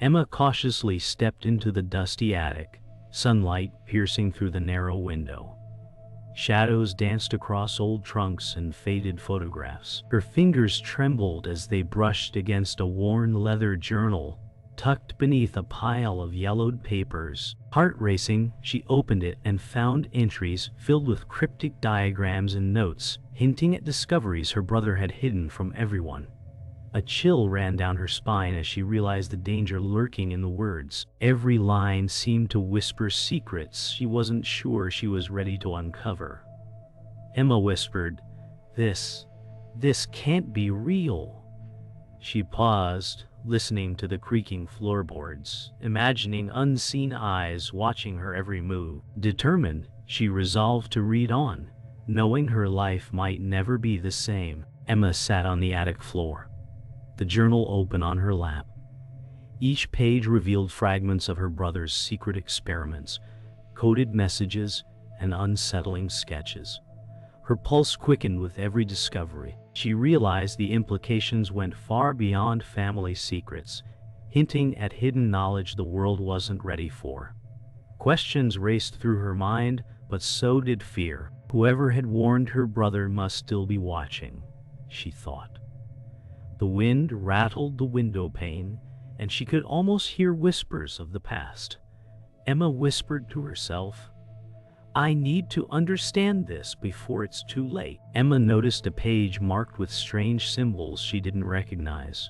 Emma cautiously stepped into the dusty attic, sunlight piercing through the narrow window. Shadows danced across old trunks and faded photographs. Her fingers trembled as they brushed against a worn leather journal tucked beneath a pile of yellowed papers. Heart racing, she opened it and found entries filled with cryptic diagrams and notes, hinting at discoveries her brother had hidden from everyone. A chill ran down her spine as she realized the danger lurking in the words. Every line seemed to whisper secrets she wasn't sure she was ready to uncover. Emma whispered, This can't be real." She paused, listening to the creaking floorboards, imagining unseen eyes watching her every move. Determined, she resolved to read on, knowing her life might never be the same. Emma sat on the attic floor, the journal open on her lap. Each page revealed fragments of her brother's secret experiments, coded messages, and unsettling sketches. Her pulse quickened with every discovery. She realized the implications went far beyond family secrets, hinting at hidden knowledge the world wasn't ready for. Questions raced through her mind, but so did fear. Whoever had warned her brother must still be watching, she thought. The wind rattled the window pane, and she could almost hear whispers of the past. Emma whispered to herself, "I need to understand this before it's too late." Emma noticed a page marked with strange symbols she didn't recognize.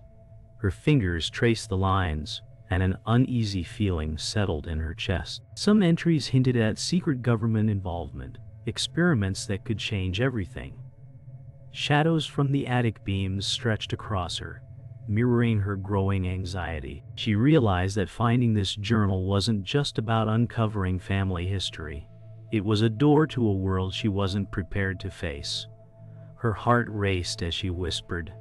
Her fingers traced the lines, and an uneasy feeling settled in her chest. Some entries hinted at secret government involvement, experiments that could change everything. Shadows from the attic beams stretched across her, mirroring her growing anxiety. She realized that finding this journal wasn't just about uncovering family history. It was a door to a world she wasn't prepared to face. Her heart raced as she whispered,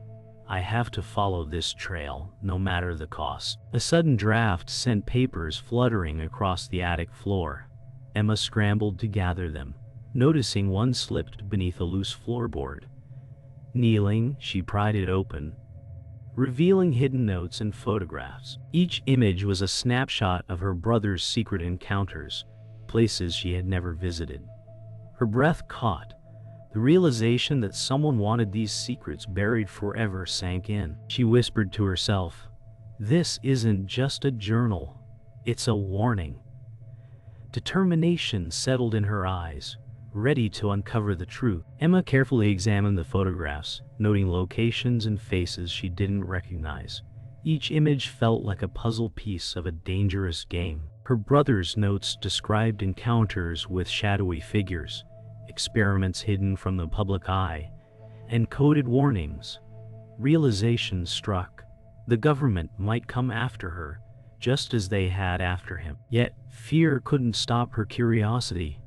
"I have to follow this trail, no matter the cost." A sudden draft sent papers fluttering across the attic floor. Emma scrambled to gather them, noticing one slipped beneath a loose floorboard. Kneeling, she pried it open, revealing hidden notes and photographs. Each image was a snapshot of her brother's secret encounters, places she had never visited. Her breath caught. The realization that someone wanted these secrets buried forever sank in. She whispered to herself, "This isn't just a journal, it's a warning." Determination settled in her eyes, ready to uncover the truth. Emma carefully examined the photographs, noting locations and faces she didn't recognize. Each image felt like a puzzle piece of a dangerous game. Her brother's notes described encounters with shadowy figures, experiments hidden from the public eye, and coded warnings. Realization struck. The government might come after her, just as they had after him. Yet, fear couldn't stop her curiosity.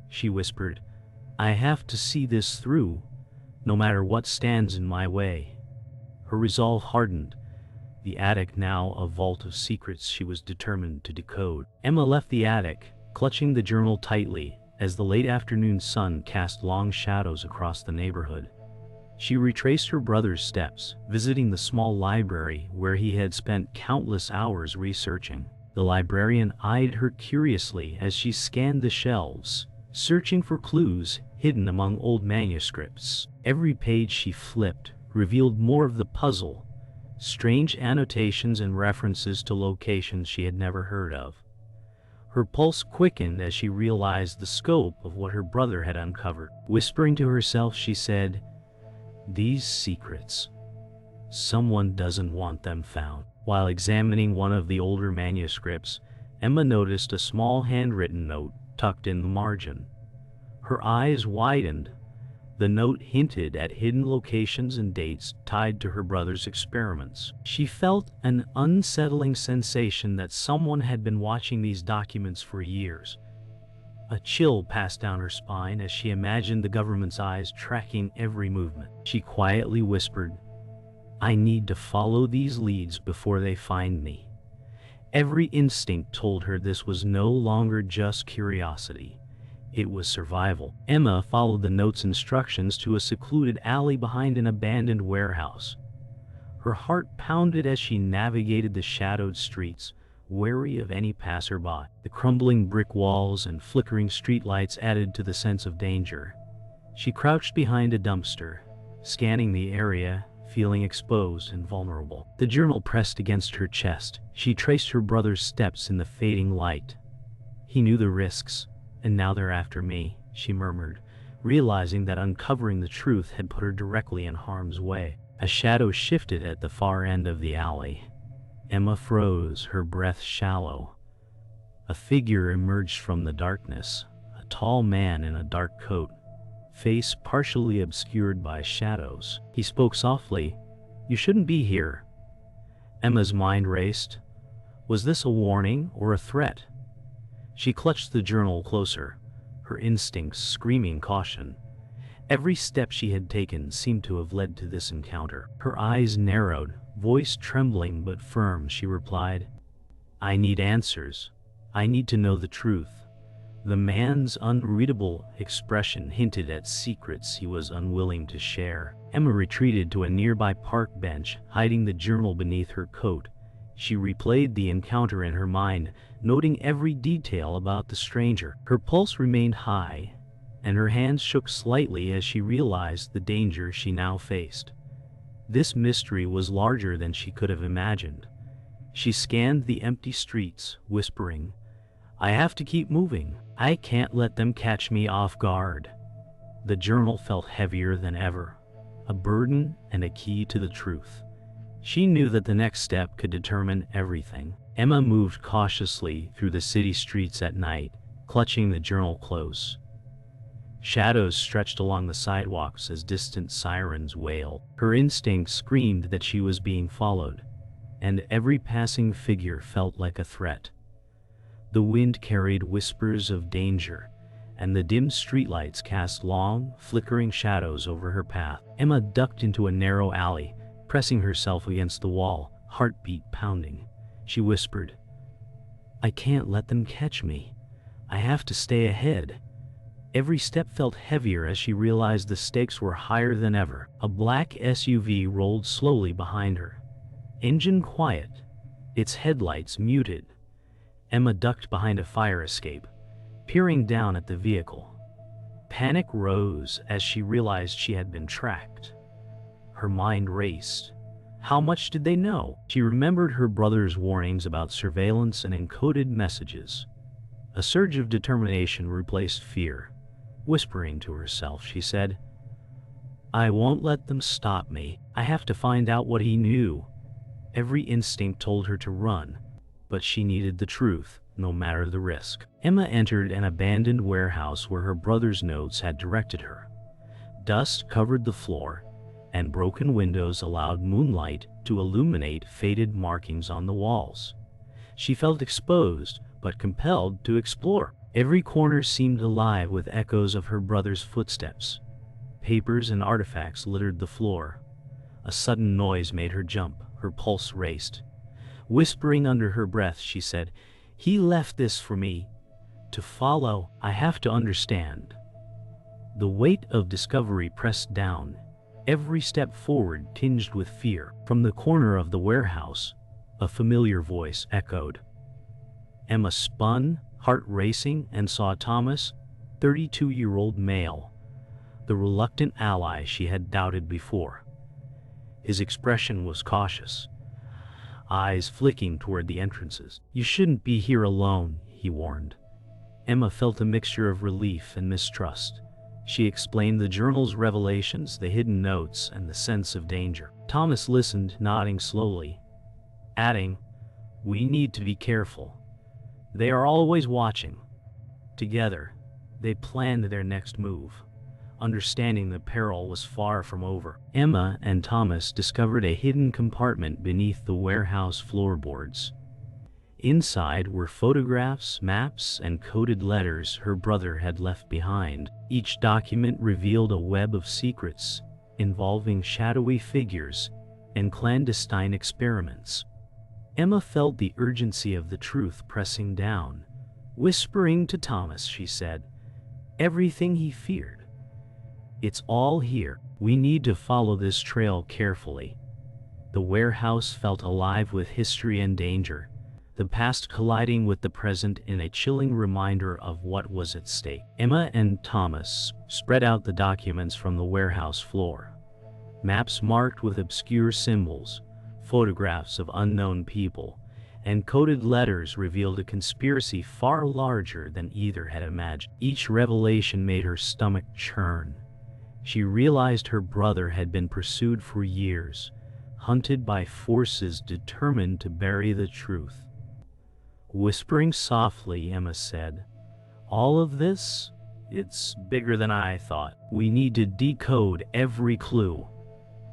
She whispered, "I have to see this through, no matter what stands in my way." Her resolve hardened. The attic now a vault of secrets she was determined to decode. Emma left the attic, clutching the journal tightly, as the late afternoon sun cast long shadows across the neighborhood. She retraced her brother's steps, visiting the small library where he had spent countless hours researching. The librarian eyed her curiously as she scanned the shelves, searching for clues hidden among old manuscripts. Every page she flipped revealed more of the puzzle, strange annotations and references to locations she had never heard of. Her pulse quickened as she realized the scope of what her brother had uncovered. Whispering to herself, she said, "These secrets, someone doesn't want them found." While examining one of the older manuscripts, Emma noticed a small handwritten note tucked in the margin. Her eyes widened. The note hinted at hidden locations and dates tied to her brother's experiments. She felt an unsettling sensation that someone had been watching these documents for years. A chill passed down her spine as she imagined the government's eyes tracking every movement. She quietly whispered, "I need to follow these leads before they find me." Every instinct told her this was no longer just curiosity. It was survival. Emma followed the note's instructions to a secluded alley behind an abandoned warehouse. Her heart pounded as she navigated the shadowed streets, wary of any passerby. The crumbling brick walls and flickering streetlights added to the sense of danger. She crouched behind a dumpster, scanning the area, feeling exposed and vulnerable. The journal pressed against her chest. She traced her brother's steps in the fading light. He knew the risks, and now they're after me, she murmured, realizing that uncovering the truth had put her directly in harm's way. A shadow shifted at the far end of the alley. Emma froze, her breath shallow. A figure emerged from the darkness, a tall man in a dark coat, face partially obscured by shadows. He spoke softly, "You shouldn't be here." Emma's mind raced. Was this a warning or a threat? She clutched the journal closer, her instincts screaming caution. Every step she had taken seemed to have led to this encounter. Her eyes narrowed, voice trembling but firm, she replied, "I need answers. I need to know the truth." The man's unreadable expression hinted at secrets he was unwilling to share. Emma retreated to a nearby park bench, hiding the journal beneath her coat. She replayed the encounter in her mind, noting every detail about the stranger. Her pulse remained high, and her hands shook slightly as she realized the danger she now faced. This mystery was larger than she could have imagined. She scanned the empty streets, whispering, "I have to keep moving. I can't let them catch me off guard." The journal felt heavier than ever, a burden and a key to the truth. She knew that the next step could determine everything. Emma moved cautiously through the city streets at night, clutching the journal close. Shadows stretched along the sidewalks as distant sirens wailed. Her instinct screamed that she was being followed, and every passing figure felt like a threat. The wind carried whispers of danger, and the dim streetlights cast long, flickering shadows over her path. Emma ducked into a narrow alley, pressing herself against the wall, heartbeat pounding. She whispered, "I can't let them catch me. I have to stay ahead." Every step felt heavier as she realized the stakes were higher than ever. A black SUV rolled slowly behind her, engine quiet, its headlights muted. Emma ducked behind a fire escape, peering down at the vehicle. Panic rose as she realized she had been tracked. Her mind raced. How much did they know? She remembered her brother's warnings about surveillance and encoded messages. A surge of determination replaced fear. Whispering to herself, she said, "I won't let them stop me. I have to find out what he knew." Every instinct told her to run, but she needed the truth, no matter the risk. Emma entered an abandoned warehouse where her brother's notes had directed her. Dust covered the floor, and broken windows allowed moonlight to illuminate faded markings on the walls. She felt exposed, but compelled to explore. Every corner seemed alive with echoes of her brother's footsteps. Papers and artifacts littered the floor. A sudden noise made her jump, her pulse raced. Whispering under her breath, she said, "He left this for me to follow. I have to understand." The weight of discovery pressed down, every step forward tinged with fear. From the corner of the warehouse, a familiar voice echoed. Emma spun, heart racing, and saw Thomas, 32-year-old male, the reluctant ally she had doubted before. His expression was cautious, eyes flicking toward the entrances. "You shouldn't be here alone," he warned. Emma felt a mixture of relief and mistrust. She explained the journal's revelations, the hidden notes, and the sense of danger. Thomas listened, nodding slowly, adding, "We need to be careful. They are always watching." Together, they planned their next move, understanding the peril was far from over. Emma and Thomas discovered a hidden compartment beneath the warehouse floorboards. Inside were photographs, maps, and coded letters her brother had left behind. Each document revealed a web of secrets involving shadowy figures and clandestine experiments. Emma felt the urgency of the truth pressing down. Whispering to Thomas, she said, everything he feared. "It's all here. We need to follow this trail carefully." The warehouse felt alive with history and danger, the past colliding with the present in a chilling reminder of what was at stake. Emma and Thomas spread out the documents from the warehouse floor. Maps marked with obscure symbols, photographs of unknown people, and coded letters revealed a conspiracy far larger than either had imagined. Each revelation made her stomach churn. She realized her brother had been pursued for years, hunted by forces determined to bury the truth. Whispering softly, Emma said, "All of this? It's bigger than I thought. We need to decode every clue."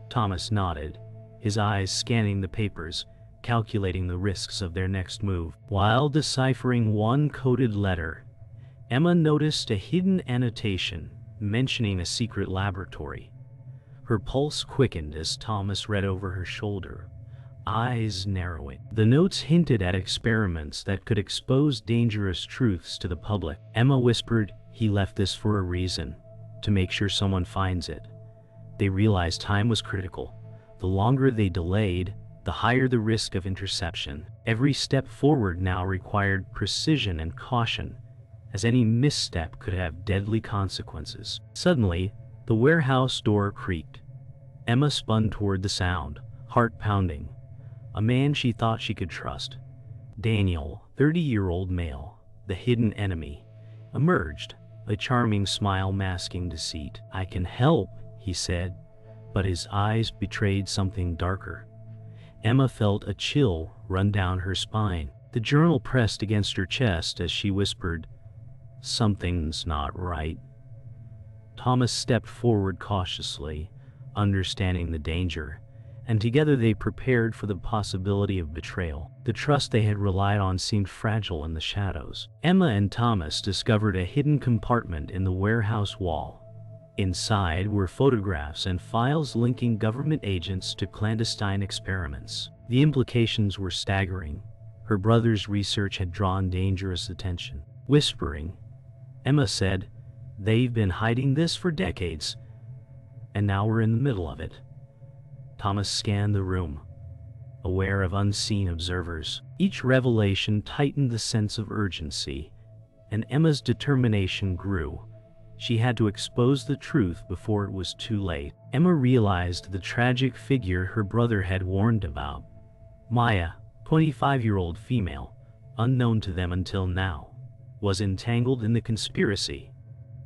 Thomas nodded, his eyes scanning the papers, calculating the risks of their next move. While deciphering one coded letter, Emma noticed a hidden annotation mentioning a secret laboratory. Her pulse quickened as Thomas read over her shoulder, eyes narrowing. The notes hinted at experiments that could expose dangerous truths to the public. Emma whispered, "He left this for a reason, to make sure someone finds it." They realized time was critical. The longer they delayed, the higher the risk of interception. Every step forward now required precision and caution, as any misstep could have deadly consequences. Suddenly, the warehouse door creaked. Emma spun toward the sound, heart pounding. A man she thought she could trust, Daniel, 30-year-old male, the hidden enemy, emerged, a charming smile masking deceit. "I can help," he said, but his eyes betrayed something darker. Emma felt a chill run down her spine. The journal pressed against her chest as she whispered, "Something's not right." Thomas stepped forward cautiously, understanding the danger, and together they prepared for the possibility of betrayal. The trust they had relied on seemed fragile in the shadows. Emma and Thomas discovered a hidden compartment in the warehouse wall. Inside were photographs and files linking government agents to clandestine experiments. The implications were staggering. Her brother's research had drawn dangerous attention. Whispering, Emma said, "They've been hiding this for decades, and now we're in the middle of it." Thomas scanned the room, aware of unseen observers. Each revelation tightened the sense of urgency, and Emma's determination grew. She had to expose the truth before it was too late. Emma realized the tragic figure her brother had warned about. Maya, 25-year-old female, unknown to them until now, was entangled in the conspiracy.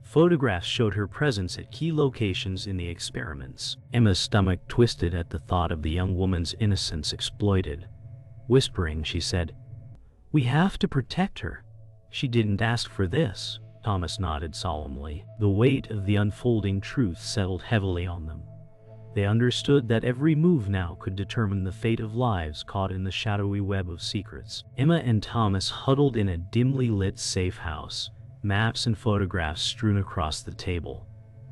Photographs showed her presence at key locations in the experiments. Emma's stomach twisted at the thought of the young woman's innocence exploited. Whispering, she said, "We have to protect her. She didn't ask for this." Thomas nodded solemnly. The weight of the unfolding truth settled heavily on them. They understood that every move now could determine the fate of lives caught in the shadowy web of secrets. Emma and Thomas huddled in a dimly lit safe house, maps and photographs strewn across the table.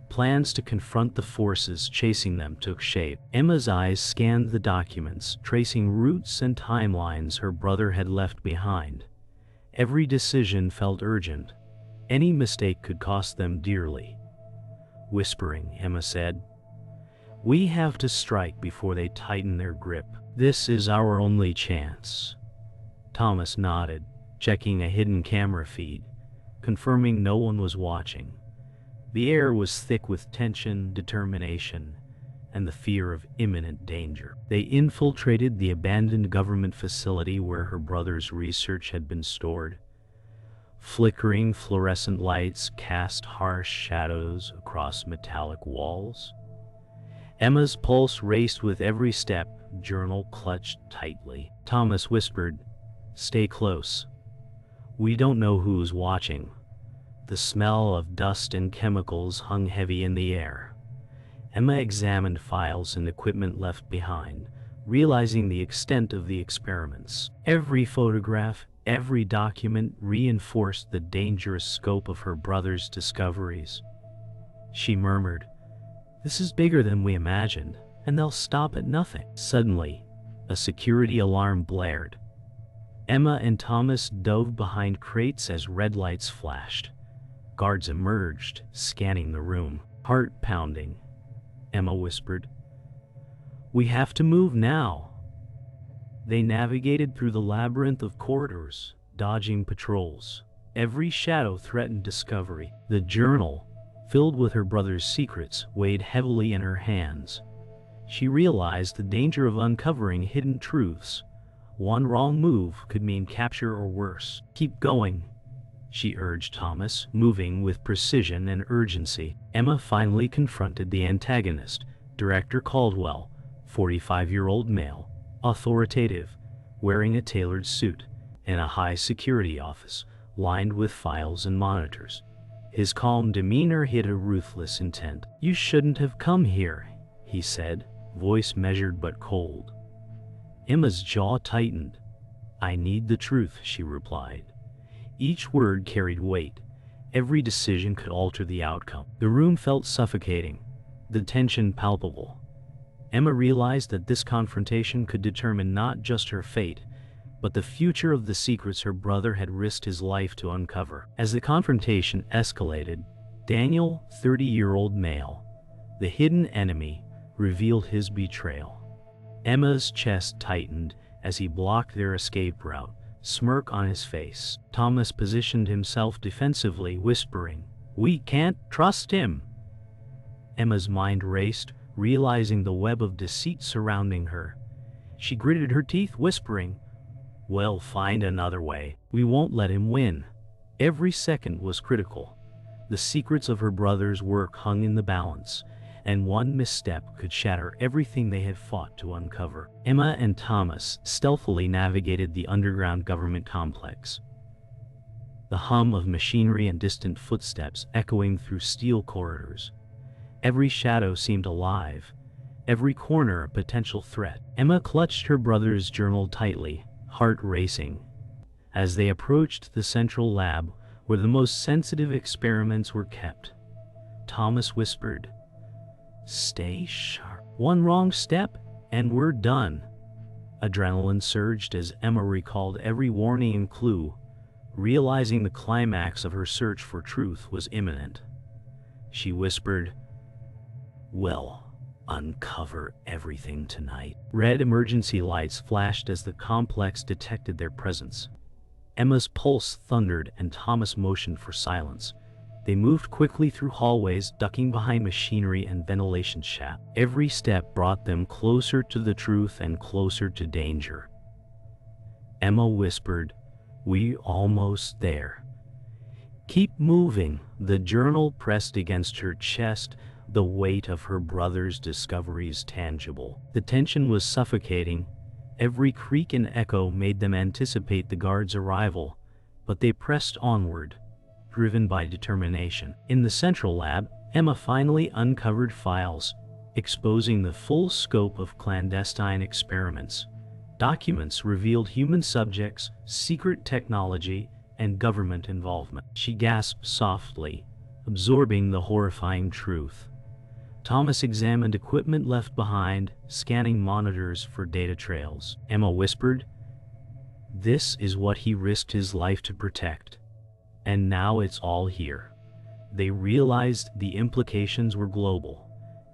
Plans to confront the forces chasing them took shape. Emma's eyes scanned the documents, tracing routes and timelines her brother had left behind. Every decision felt urgent. Any mistake could cost them dearly. Whispering, Emma said, "We have to strike before they tighten their grip. This is our only chance." Thomas nodded, checking a hidden camera feed, confirming no one was watching. The air was thick with tension, determination, and the fear of imminent danger. They infiltrated the abandoned government facility where her brother's research had been stored. Flickering fluorescent lights cast harsh shadows across metallic walls. Emma's pulse raced with every step, journal clutched tightly. Thomas whispered, "Stay close. We don't know who's watching." The smell of dust and chemicals hung heavy in the air. Emma examined files and equipment left behind, realizing the extent of the experiments. Every photograph, every document reinforced the dangerous scope of her brother's discoveries. She murmured, "This is bigger than we imagined, and they'll stop at nothing." Suddenly, a security alarm blared. Emma and Thomas dove behind crates as red lights flashed. Guards emerged, scanning the room. Heart pounding, Emma whispered, We have to move now. They navigated through the labyrinth of corridors, dodging patrols. Every shadow threatened discovery. The journal, filled with her brother's secrets, weighed heavily in her hands. She realized the danger of uncovering hidden truths. One wrong move could mean capture or worse. "Keep going," she urged Thomas, moving with precision and urgency. Emma finally confronted the antagonist, Director Caldwell, 45-year-old male, authoritative, wearing a tailored suit, in a high-security office, lined with files and monitors. His calm demeanor hid a ruthless intent. "You shouldn't have come here," he said, voice measured but cold. Emma's jaw tightened. "I need the truth," she replied. Each word carried weight. Every decision could alter the outcome. The room felt suffocating, the tension palpable. Emma realized that this confrontation could determine not just her fate, but the future of the secrets her brother had risked his life to uncover. As the confrontation escalated, Daniel, 30-year-old male, the hidden enemy, revealed his betrayal. Emma's chest tightened as he blocked their escape route, smirk on his face. Thomas positioned himself defensively, whispering, "We can't trust him." Emma's mind raced, realizing the web of deceit surrounding her. She gritted her teeth, whispering, "We'll find another way. We won't let him win." Every second was critical. The secrets of her brother's work hung in the balance, and one misstep could shatter everything they had fought to uncover. Emma and Thomas stealthily navigated the underground government complex. The hum of machinery and distant footsteps echoing through steel corridors. Every shadow seemed alive, every corner a potential threat. Emma clutched her brother's journal tightly, heart racing. As they approached the central lab, where the most sensitive experiments were kept, Thomas whispered, "Stay sharp. One wrong step, and we're done." Adrenaline surged as Emma recalled every warning and clue, realizing the climax of her search for truth was imminent. She whispered, "We'll uncover everything tonight." Red emergency lights flashed as the complex detected their presence. Emma's pulse thundered and Thomas motioned for silence. They moved quickly through hallways, ducking behind machinery and ventilation shafts. Every step brought them closer to the truth and closer to danger. Emma whispered, "We almost there." "Keep moving." The journal pressed against her chest, the weight of her brother's discoveries tangible. The tension was suffocating. Every creak and echo made them anticipate the guards' arrival, but they pressed onward, driven by determination. In the central lab, Emma finally uncovered files, exposing the full scope of clandestine experiments. Documents revealed human subjects, secret technology, and government involvement. She gasped softly, absorbing the horrifying truth. Thomas examined equipment left behind, scanning monitors for data trails. Emma whispered, "This is what he risked his life to protect. And now it's all here." They realized the implications were global,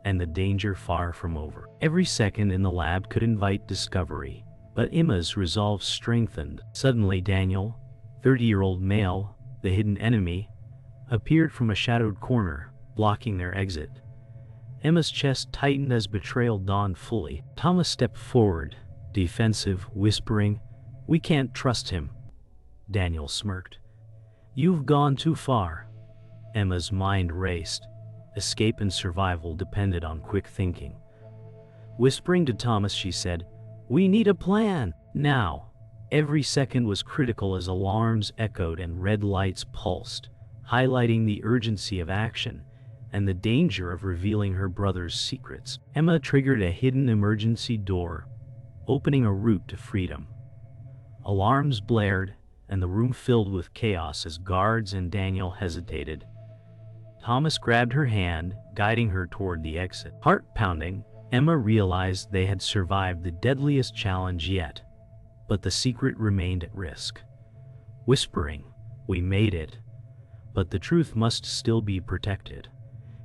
and the danger far from over. Every second in the lab could invite discovery, but Emma's resolve strengthened. Suddenly Daniel, 30-year-old male, the hidden enemy, appeared from a shadowed corner, blocking their exit. Emma's chest tightened as betrayal dawned fully. Thomas stepped forward, defensive, whispering, "We can't trust him." Daniel smirked. "You've gone too far." Emma's mind raced. Escape and survival depended on quick thinking. Whispering to Thomas, she said, "We need a plan, now." Every second was critical as alarms echoed and red lights pulsed, highlighting the urgency of action and the danger of revealing her brother's secrets. Emma triggered a hidden emergency door, opening a route to freedom. Alarms blared, and the room filled with chaos as guards and Daniel hesitated. Thomas grabbed her hand, guiding her toward the exit. Heart pounding, Emma realized they had survived the deadliest challenge yet, but the secret remained at risk. Whispering, "We made it, but the truth must still be protected."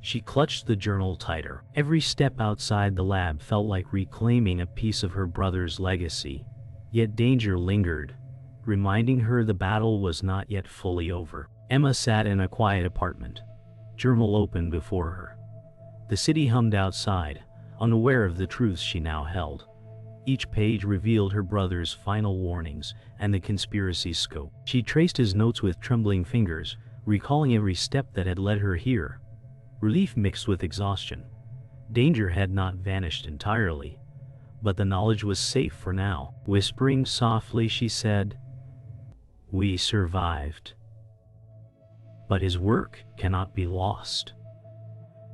She clutched the journal tighter. Every step outside the lab felt like reclaiming a piece of her brother's legacy, yet danger lingered, reminding her the battle was not yet fully over. Emma sat in a quiet apartment, journal open before her. The city hummed outside, unaware of the truths she now held. Each page revealed her brother's final warnings and the conspiracy's scope. She traced his notes with trembling fingers, recalling every step that had led her here. Relief mixed with exhaustion. Danger had not vanished entirely, but the knowledge was safe for now. Whispering softly, she said, "We survived. But his work cannot be lost."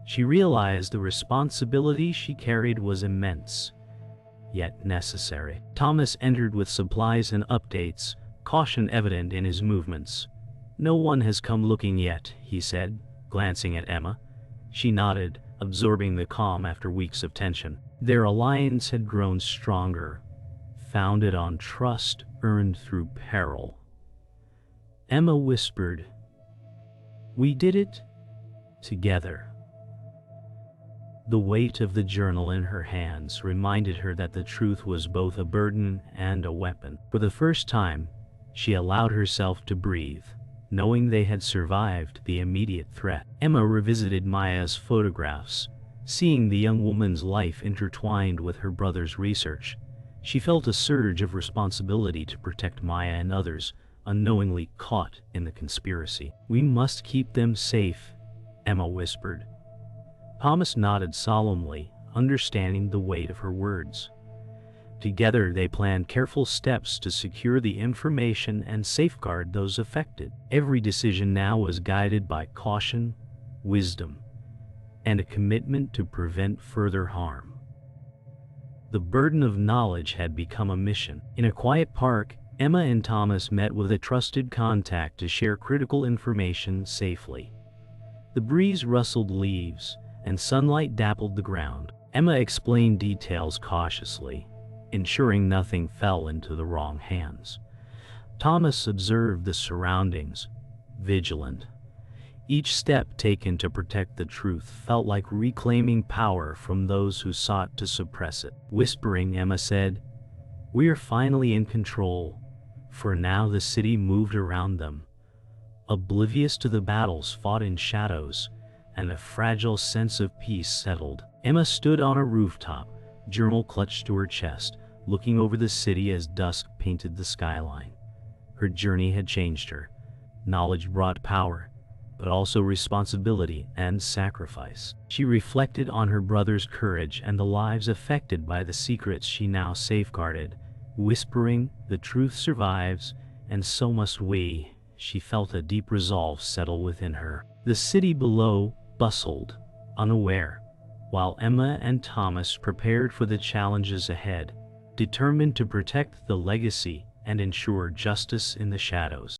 She realized the responsibility she carried was immense, yet necessary. Thomas entered with supplies and updates, caution evident in his movements. "No one has come looking yet," he said, glancing at Emma. She nodded, absorbing the calm after weeks of tension. Their alliance had grown stronger, founded on trust earned through peril. Emma whispered, "We did it together." The weight of the journal in her hands reminded her that the truth was both a burden and a weapon. For the first time, she allowed herself to breathe, knowing they had survived the immediate threat. Emma revisited Maya's photographs, seeing the young woman's life intertwined with her brother's research. She felt a surge of responsibility to protect Maya and others, unknowingly caught in the conspiracy. "We must keep them safe," Emma whispered. Thomas nodded solemnly, understanding the weight of her words. Together they planned careful steps to secure the information and safeguard those affected. Every decision now was guided by caution, wisdom, and a commitment to prevent further harm. The burden of knowledge had become a mission. In a quiet park, Emma and Thomas met with a trusted contact to share critical information safely. The breeze rustled leaves, and sunlight dappled the ground. Emma explained details cautiously, ensuring nothing fell into the wrong hands. Thomas observed the surroundings, vigilant. Each step taken to protect the truth felt like reclaiming power from those who sought to suppress it. Whispering, Emma said, "We are finally in control." For now the city moved around them, oblivious to the battles fought in shadows, and a fragile sense of peace settled. Emma stood on a rooftop, journal clutched to her chest, looking over the city as dusk painted the skyline. Her journey had changed her. Knowledge brought power, but also responsibility and sacrifice. She reflected on her brother's courage and the lives affected by the secrets she now safeguarded. Whispering, "The truth survives, and so must we," she felt a deep resolve settle within her. The city below bustled, unaware, while Emma and Thomas prepared for the challenges ahead, determined to protect the legacy and ensure justice in the shadows.